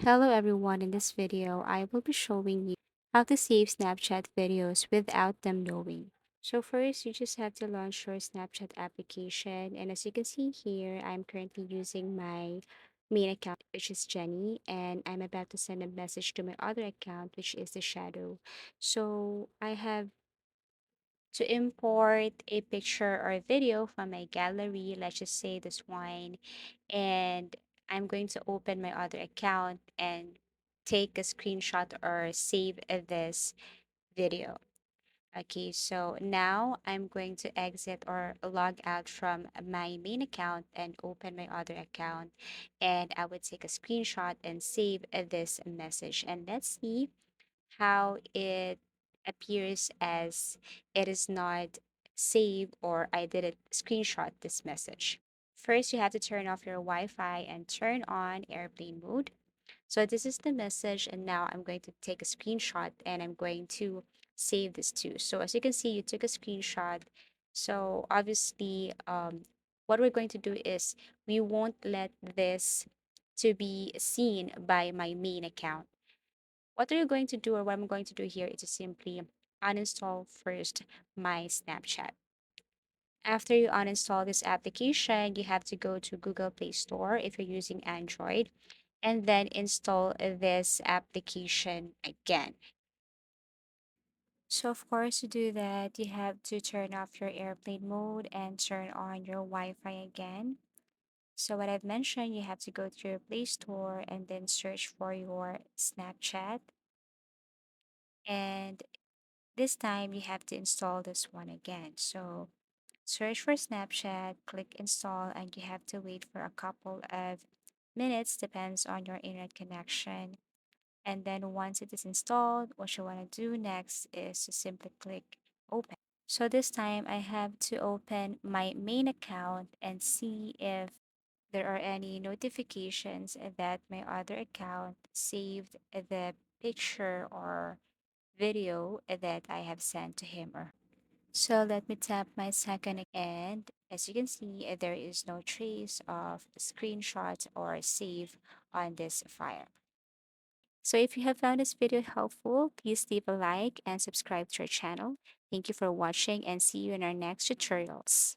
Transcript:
Hello everyone, in this video I will be showing you how to save Snapchat videos without them knowing. So first you just have to launch your Snapchat application, and as you can see here I'm currently using my main account, which is Jenny, and I'm about to send a message to my other account, which is the Shadow. So I have to import a picture or a video from my gallery, let's just say this one, and I'm going to open my other account and take a screenshot or save this video. Okay, so now I'm going to exit or log out from my main account and open my other account, and I would take a screenshot and save this message, and let's see how it appears as it is not saved or I didn't screenshot this message. First, you have to turn off your Wi-Fi and turn on airplane mode. So this is the message, and now I'm going to take a screenshot and I'm going to save this too. So as you can see, you took a screenshot. So obviously, what we're going to do is we won't let this to be seen by my main account. What are you going to do, or what I'm going to do here is to simply uninstall first my Snapchat. After you uninstall this application, you have to go to Google Play Store if you're using Android, and then install this application again. So of course, to do that, you have to turn off your airplane mode and turn on your Wi-Fi again. So what I've mentioned, you have to go to your Play Store and then search for your Snapchat. And this time you have to install this one again. So search for Snapchat, click install, and you have to wait for a couple of minutes, depends on your internet connection. And then once it is installed, what you want to do next is to simply click open. So this time I have to open my main account and see if there are any notifications that my other account saved the picture or video that I have sent to him or her. So let me tap my second, and as you can see, there is no trace of screenshot or save on this file. So if you have found this video helpful, please leave a like and subscribe to our channel. Thank you for watching, and see you in our next tutorials.